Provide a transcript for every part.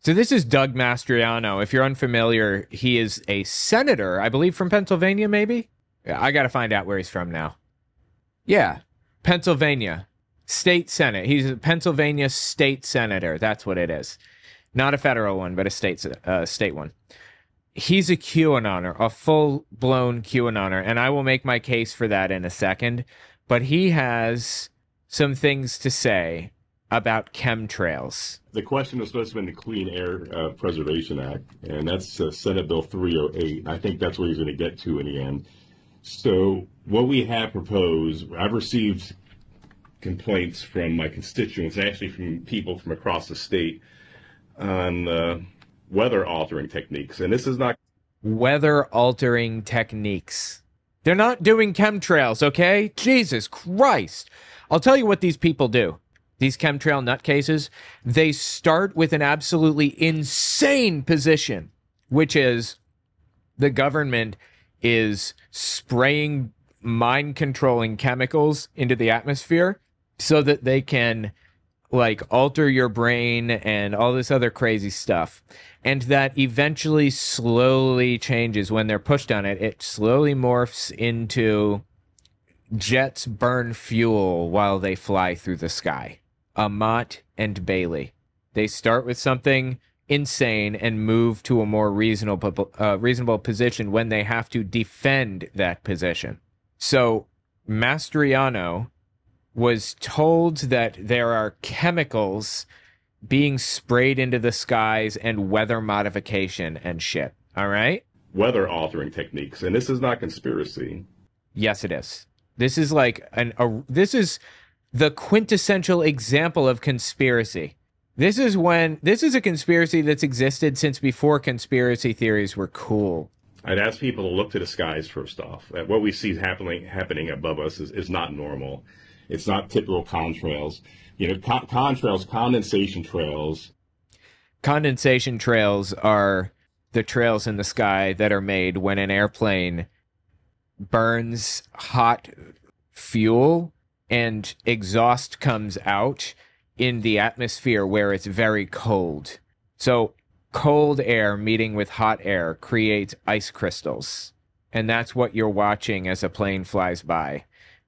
So this is Doug Mastriano. If you're unfamiliar, he is a senator, I believe from Pennsylvania, maybe? Yeah, I got to find out where he's from now. Yeah, Pennsylvania. State Senate. He's a Pennsylvania state senator. That's what it is. Not a federal one, but a state one. He's a QAnoner, a full-blown QAnoner, and I will make my case for that in a second. But he has some things to say about chemtrails. The question was supposed to be in the Clean Air Preservation Act, and that's Senate Bill 308. I think that's what he's going to get to in the end. So what we have proposed, I've received complaints from my constituents, actually from people from across the state, on weather-altering techniques. And this is not... Weather-altering techniques. They're not doing chemtrails, okay? Jesus Christ. I'll tell you what these people do. These chemtrail nutcases, they start with an absolutely insane position, which is the government is spraying mind-controlling chemicals into the atmosphere so that they can, like, alter your brain and all this other crazy stuff. And that eventually slowly changes when they're pushed on it. It slowly morphs into jets burn fuel while they fly through the sky. Amat and Bailey. They start with something insane and move to a more reasonable position when they have to defend that position. So Mastriano was told that there are chemicals being sprayed into the skies and weather modification and shit. All right? Weather altering techniques. And this is not conspiracy. Yes, it is. This is like this is the quintessential example of conspiracy. This is a conspiracy that's existed since before conspiracy theories were cool. I'd ask people to look to the skies first off. What we see happening above us is not normal. It's not typical contrails. You know, contrails, condensation trails. Condensation trails are the trails in the sky that are made when an airplane burns hot fuel and exhaust comes out in the atmosphere where it's very cold. So cold air meeting with hot air creates ice crystals. And that's what you're watching as a plane flies by.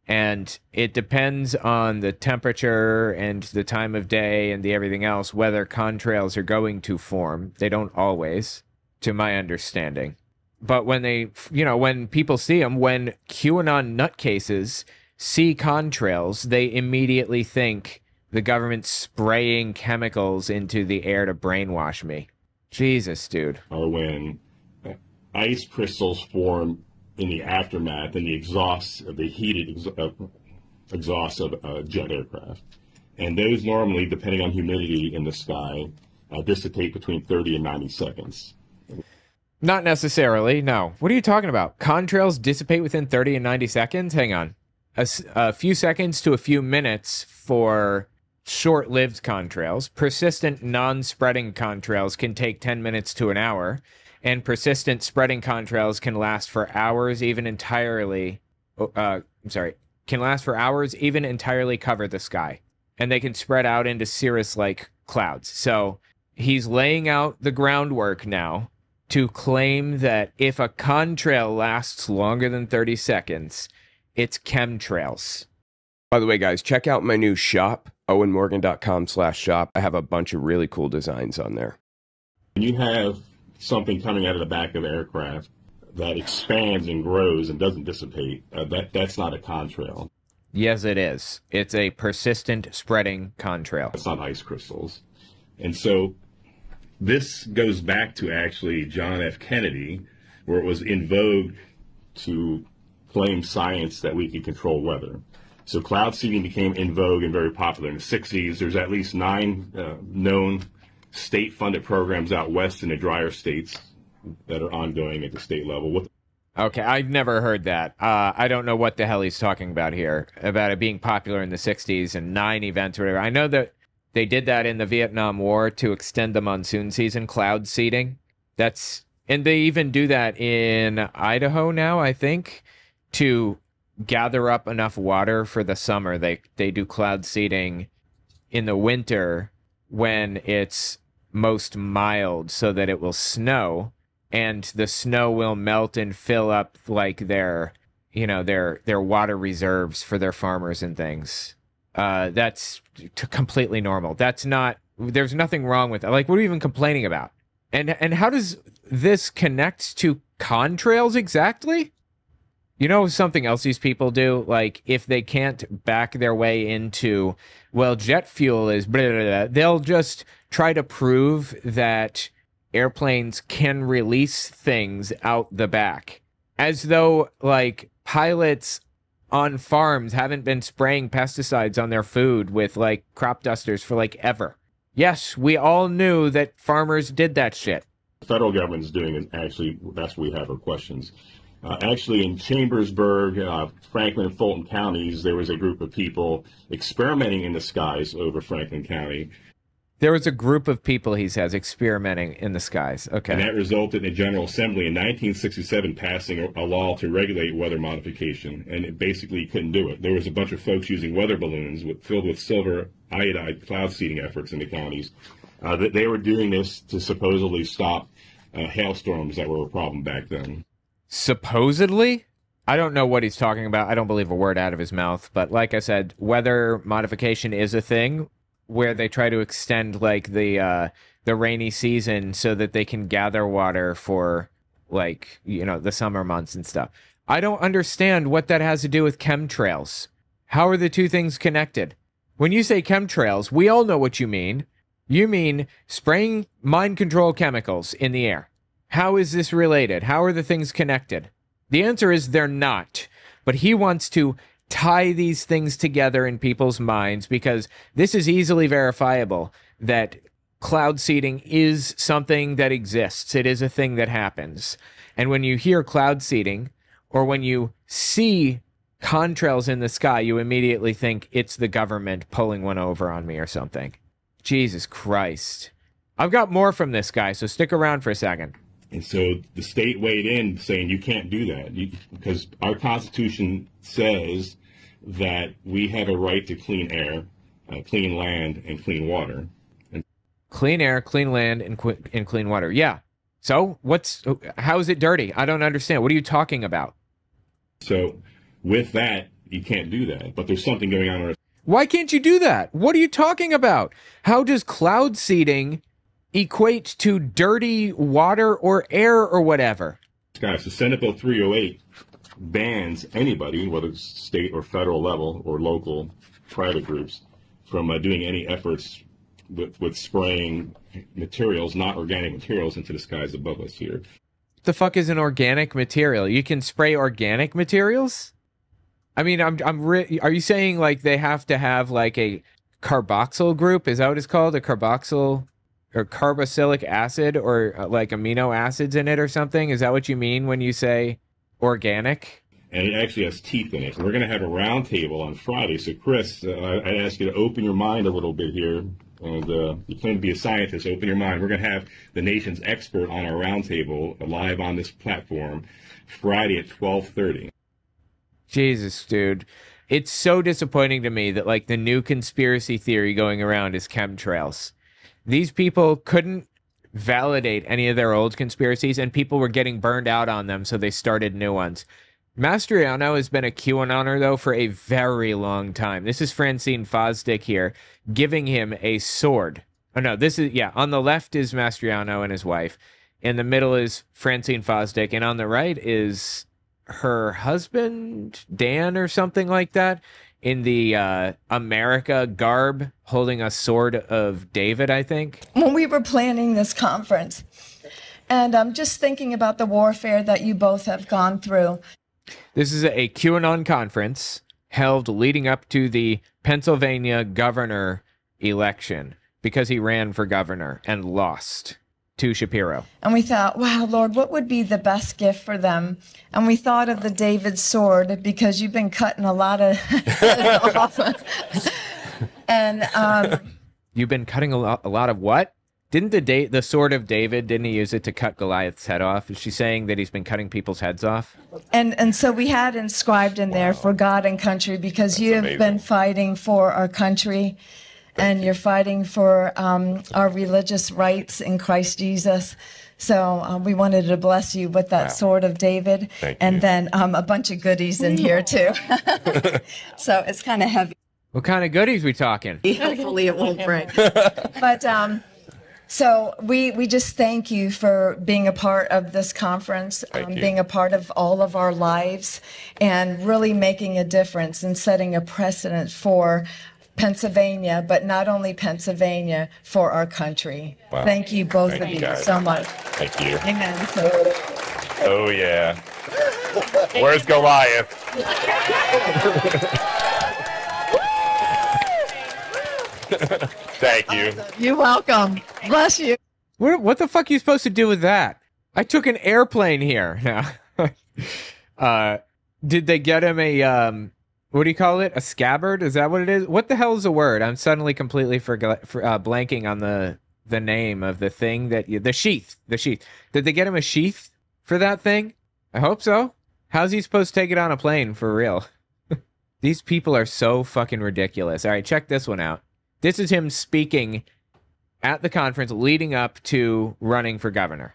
And it depends on the temperature and the time of day and the everything else whether contrails are going to form. They don't always, to my understanding. But when they, when people see them, when QAnon nutcases see contrails, they immediately think the government's spraying chemicals into the air to brainwash me. Jesus, dude. Or when ice crystals form in the aftermath and the exhaust of the heated exhaust of jet aircraft. And those normally, depending on humidity in the sky, dissipate between 30 and 90 seconds. Not necessarily, no. What are you talking about? Contrails dissipate within 30 and 90 seconds? Hang on. A few seconds to a few minutes for short-lived contrails. Persistent non-spreading contrails can take 10 minutes to an hour, and persistent spreading contrails can last for hours, even entirely cover the sky. And they can spread out into cirrus-like clouds. So he's laying out the groundwork now to claim that if a contrail lasts longer than 30 seconds, it's chemtrails. By the way, guys, check out my new shop, owenmorgan.com/shop. I have a bunch of really cool designs on there. When you have something coming out of the back of an aircraft that expands and grows and doesn't dissipate, that's not a contrail. Yes, it is. It's a persistent spreading contrail. It's not ice crystals. And so this goes back to actually John F. Kennedy, where it was in vogue to claim science that we could control weather. So cloud seeding became in vogue and very popular in the 60s. There's at least 9 known state-funded programs out west in the drier states that are ongoing at the state level. Okay, I've never heard that. I don't know what the hell he's talking about here, about it being popular in the 60s and 9 events or whatever. I know that they did that in the Vietnam War to extend the monsoon season, cloud seeding. And they even do that in Idaho now, I think, to gather up enough water for the summer. They do cloud seeding in the winter when it's most mild so that it will snow, and the snow will melt and fill up like their water reserves for their farmers and things. That's completely normal. There's nothing wrong with it. Like, what are you even complaining about? And how does this connect to contrails exactly? You know something else these people do? Like, if they can't back their way into, well, jet fuel is blah, blah, blah, they'll just try to prove that airplanes can release things out the back. As though, like, pilots on farms haven't been spraying pesticides on their food with, like, crop dusters for, like, ever. Yes, we all knew that farmers did that shit. The federal government's doing it. Actually, that's what we have our questions. Actually, in Chambersburg, Franklin and Fulton counties, there was a group of people experimenting in the skies over Franklin County. There was a group of people, he says, experimenting in the skies. Okay. And that resulted in a General Assembly in 1967 passing a law to regulate weather modification, and it basically couldn't do it. There was a bunch of folks using weather balloons filled with silver iodide cloud seeding efforts in the counties. They were doing this to supposedly stop hailstorms that were a problem back then. Supposedly? I don't know what he's talking about. I don't believe a word out of his mouth. But like I said, weather modification is a thing where they try to extend like the rainy season so that they can gather water for like, the summer months and stuff. I don't understand what that has to do with chemtrails. How are the two things connected? When you say chemtrails, we all know what you mean. You mean spraying mind control chemicals in the air. How is this related? How are the things connected? The answer is they're not. But he wants to tie these things together in people's minds because this is easily verifiable that cloud seeding is something that exists. It is a thing that happens. And when you hear cloud seeding or when you see contrails in the sky, you immediately think it's the government pulling one over on me or something. Jesus Christ. I've got more from this guy, so stick around for a second. And so the state weighed in saying you can't do that because our Constitution says that we have a right to clean air, clean land, and clean water. And clean air, clean land, and clean water. Yeah. So how is it dirty? I don't understand. What are you talking about? So with that, you can't do that. But there's something going on. Why can't you do that? What are you talking about? How does cloud seeding equate to dirty water or air or whatever? Guys, so Senate Bill 308 bans anybody, whether it's state or federal level or local private groups, from doing any efforts with spraying materials, not organic materials, into the skies above us here. The fuck is an organic material? You can spray organic materials? I mean, are you saying like they have to have like a carboxyl group? Is that what it's called? A carboxyl or carboxylic acid or like amino acids in it or something? Is that what you mean when you say organic? And it actually has teeth in it. We're going to have a round table on Friday. So, Chris, I'd ask you to open your mind a little bit here. And you claim to be a scientist. Open your mind. We're going to have the nation's expert on our round table live on this platform Friday at 12:30. Jesus, dude. It's so disappointing to me that, like, the new conspiracy theory going around is chemtrails. These people couldn't validate any of their old conspiracies, and people were getting burned out on them, so they started new ones. Mastriano has been a QAnoner, though, for a very long time. This is Francine Fosdick here, giving him a sword. Oh, no, this is, yeah, on the left is Mastriano and his wife. In the middle is Francine Fosdick, and on the right is her husband, Dan, or something like that, in the America garb, holding a sword of David, I think. When we were planning this conference, and I'm just thinking about the warfare that you both have gone through. This is a QAnon conference held leading up to the Pennsylvania governor election because he ran for governor and lost to Shapiro. And we thought, wow, Lord, what would be the best gift for them? And we thought of the David sword because you've been cutting a lot of heads off. And you've been cutting a lot of what? Didn't the sword of David, didn't he use it to cut Goliath's head off? Is she saying that he's been cutting people's heads off? And so we had inscribed in there for God and country because you have been fighting for our country. and you're fighting for our religious rights in Christ Jesus. So we wanted to bless you with that sword of David, and then a bunch of goodies in here too. So it's kind of heavy. What kind of goodies we talking? Hopefully it won't break. But so we just thank you for being a part of this conference, being a part of all of our lives, and really making a difference and setting a precedent for Pennsylvania, but not only Pennsylvania, for our country. Wow. Thank you, both of you, so much. Thank you. Amen. Oh, yeah. Where's Goliath? Thank you. You're welcome. Bless you. What the fuck are you supposed to do with that? I took an airplane here. Did they get him a what do you call it? A scabbard? Is that what it is? What the hell is the word? I'm suddenly completely blanking on the name of the thing that the sheath. The sheath. Did they get him a sheath for that thing? I hope so. How's he supposed to take it on a plane for real? These people are so fucking ridiculous. All right, check this one out. This is him speaking at the conference leading up to running for governor.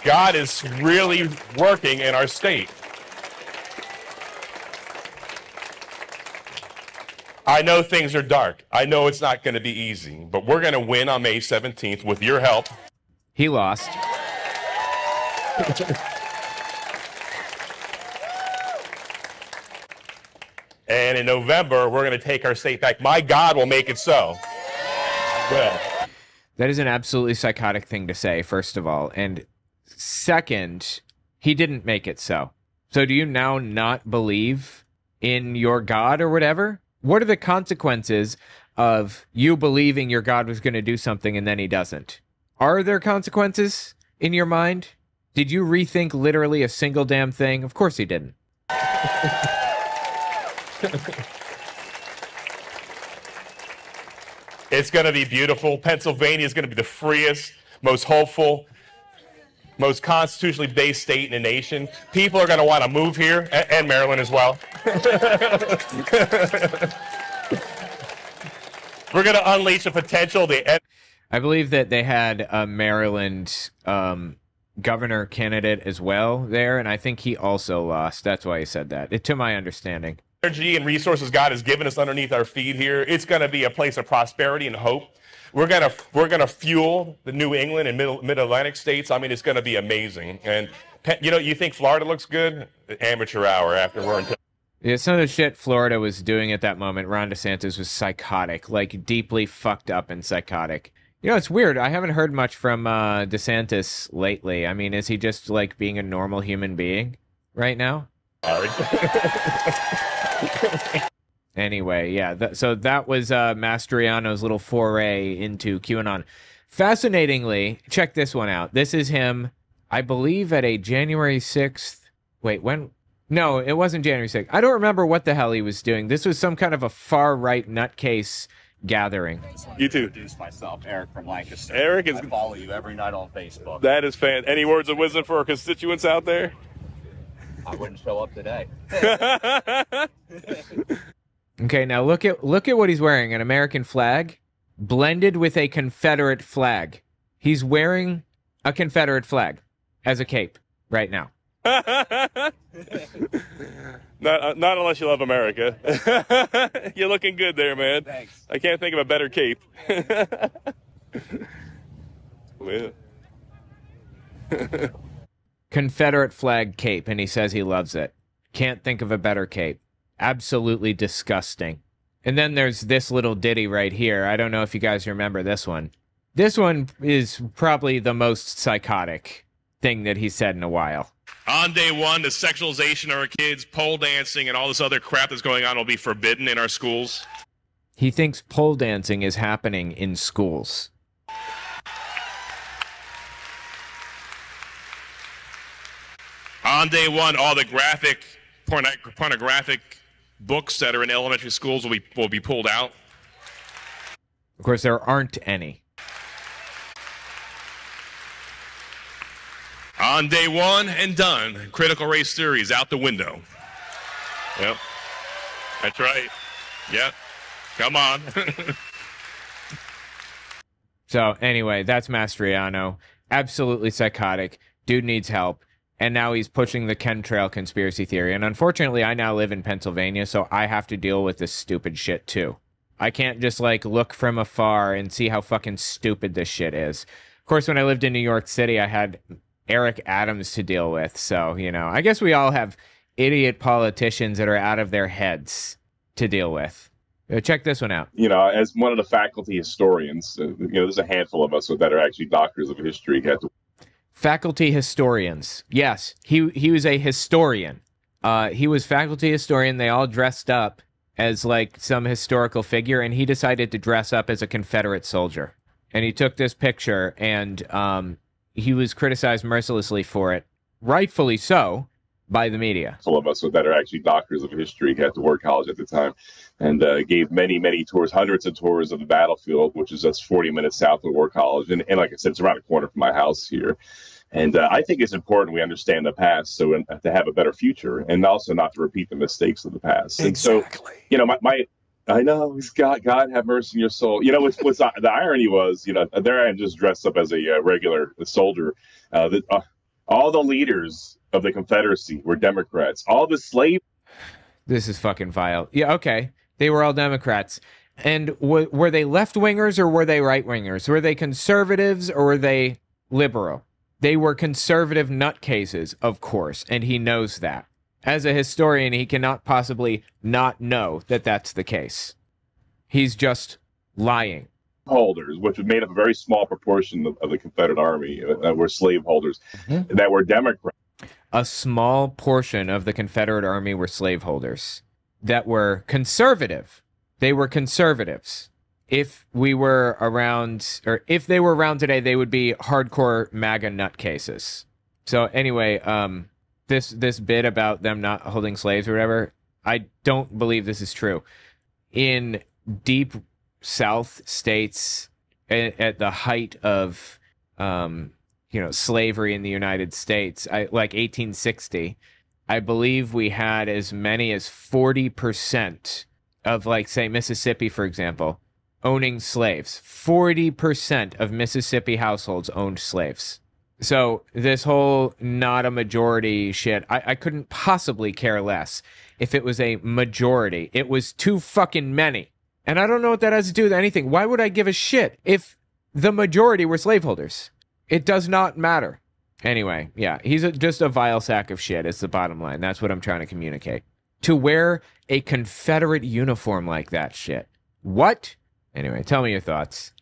God is really working in our state. I know things are dark. I know it's not going to be easy, but we're going to win on May 17th with your help. He lost. And in November, we're going to take our state back. My God will make it so. Well. That is an absolutely psychotic thing to say, first of all. And second, he didn't make it so. So do you now not believe in your God or whatever? What are the consequences of you believing your God was going to do something and then he doesn't? Are there consequences in your mind? Did you rethink literally a single damn thing? Of course he didn't. It's going to be beautiful. Pennsylvania is going to be the freest, most hopeful, most constitutionally based state in the nation. People are going to want to move here, and Maryland as well. We're going to unleash the potential. I believe that they had a Maryland governor candidate as well there, and I think he also lost. That's why he said that, to my understanding. Energy and resources God has given us underneath our feet here. It's going to be a place of prosperity and hope. We're gonna fuel the New England and Mid-Atlantic states. I mean, it's going to be amazing. And you know, you think Florida looks good? Amateur hour after we're in. Yeah, some of the shit Florida was doing at that moment, Ron DeSantis was psychotic, like deeply fucked up and psychotic. You know, it's weird. I haven't heard much from DeSantis lately. I mean, is he just like being a normal human being right now? Anyway, yeah, so that was Mastriano's little foray into QAnon. Fascinatingly, check this one out. This is him, I believe, at a January 6th. Wait, when? No, it wasn't January 6th. I don't remember what the hell he was doing. This was some kind of a far-right nutcase gathering. You too. Introduce myself, Eric from Lancaster. Eric is. I follow you every night on Facebook. That is fan. Any words of wisdom for our constituents out there? I wouldn't show up today. Okay, now look at what he's wearing, an American flag blended with a Confederate flag. He's wearing a Confederate flag as a cape right now. Not unless you love America. You're looking good there, man. Thanks. I can't think of a better cape. Well. Confederate flag cape, and he says he loves it. Can't think of a better cape. Absolutely disgusting. And then there's this little ditty right here. I don't know if you guys remember this one. This one is probably the most psychotic thing that he's said in a while. On day one, the sexualization of our kids, pole dancing, and all this other crap that's going on will be forbidden in our schools. He thinks pole dancing is happening in schools. On day one, all the pornographic books that are in elementary schools will be pulled out. Of course, there aren't any. On day one and done, critical race theory is out the window. Yep. That's right. Yep. Come on. So anyway, that's Mastriano. Absolutely psychotic. Dude needs help. And now he's pushing the chemtrail conspiracy theory. And unfortunately, I now live in Pennsylvania, so I have to deal with this stupid shit too. I can't just like look from afar and see how fucking stupid this shit is. Of course, when I lived in New York City, I had Eric Adams to deal with. So, you know, I guess we all have idiot politicians that are out of their heads to deal with. Check this one out. You know, as one of the faculty historians, you know, there's a handful of us that are actually doctors of history. Faculty historians. Yes, he was a historian. He was faculty historian. They all dressed up as like some historical figure, and he decided to dress up as a Confederate soldier. And he took this picture, and he was criticized mercilessly for it, rightfully so, by the media. Full of us that are actually doctors of history at the War College at the time, and gave many tours, hundreds of tours of the battlefield, which is just 40 minutes south of War College. And like I said, it's around the corner from my house here. And I think it's important we understand the past so to have a better future, and also not to repeat the mistakes of the past. And so, you know, I know, God have mercy on your soul. You know, what's the irony was, you know, there I am just dressed up as a regular soldier. All the leaders of the Confederacy were Democrats. All the slave. This is fucking vile. Yeah, okay. They were all Democrats. And were they left-wingers or were they right-wingers? Were they conservatives or were they liberal? They were conservative nutcases, of course, and he knows that. As a historian, he cannot possibly not know that that's the case. He's just lying. Holders, which made up a very small proportion of the Confederate Army that were slaveholders, that were Democrats. A small portion of the Confederate Army were slaveholders that were conservative. They were conservatives. If we were around, or if they were around today, they would be hardcore MAGA nutcases. So anyway, this bit about them not holding slaves or whatever, I don't believe this is true. In deep South states, at the height of you know, slavery in the United States, like 1860, I believe we had as many as 40% of, like, say, Mississippi, for example, owning slaves. 40% of Mississippi households owned slaves. So this whole not a majority shit, I couldn't possibly care less if it was a majority. It was too fucking many. And I don't know what that has to do with anything. Why would I give a shit if the majority were slaveholders? It does not matter. Anyway, yeah, he's just a vile sack of shit. It's the bottom line. That's what I'm trying to communicate. To wear a Confederate uniform like that shit. What? Anyway, tell me your thoughts.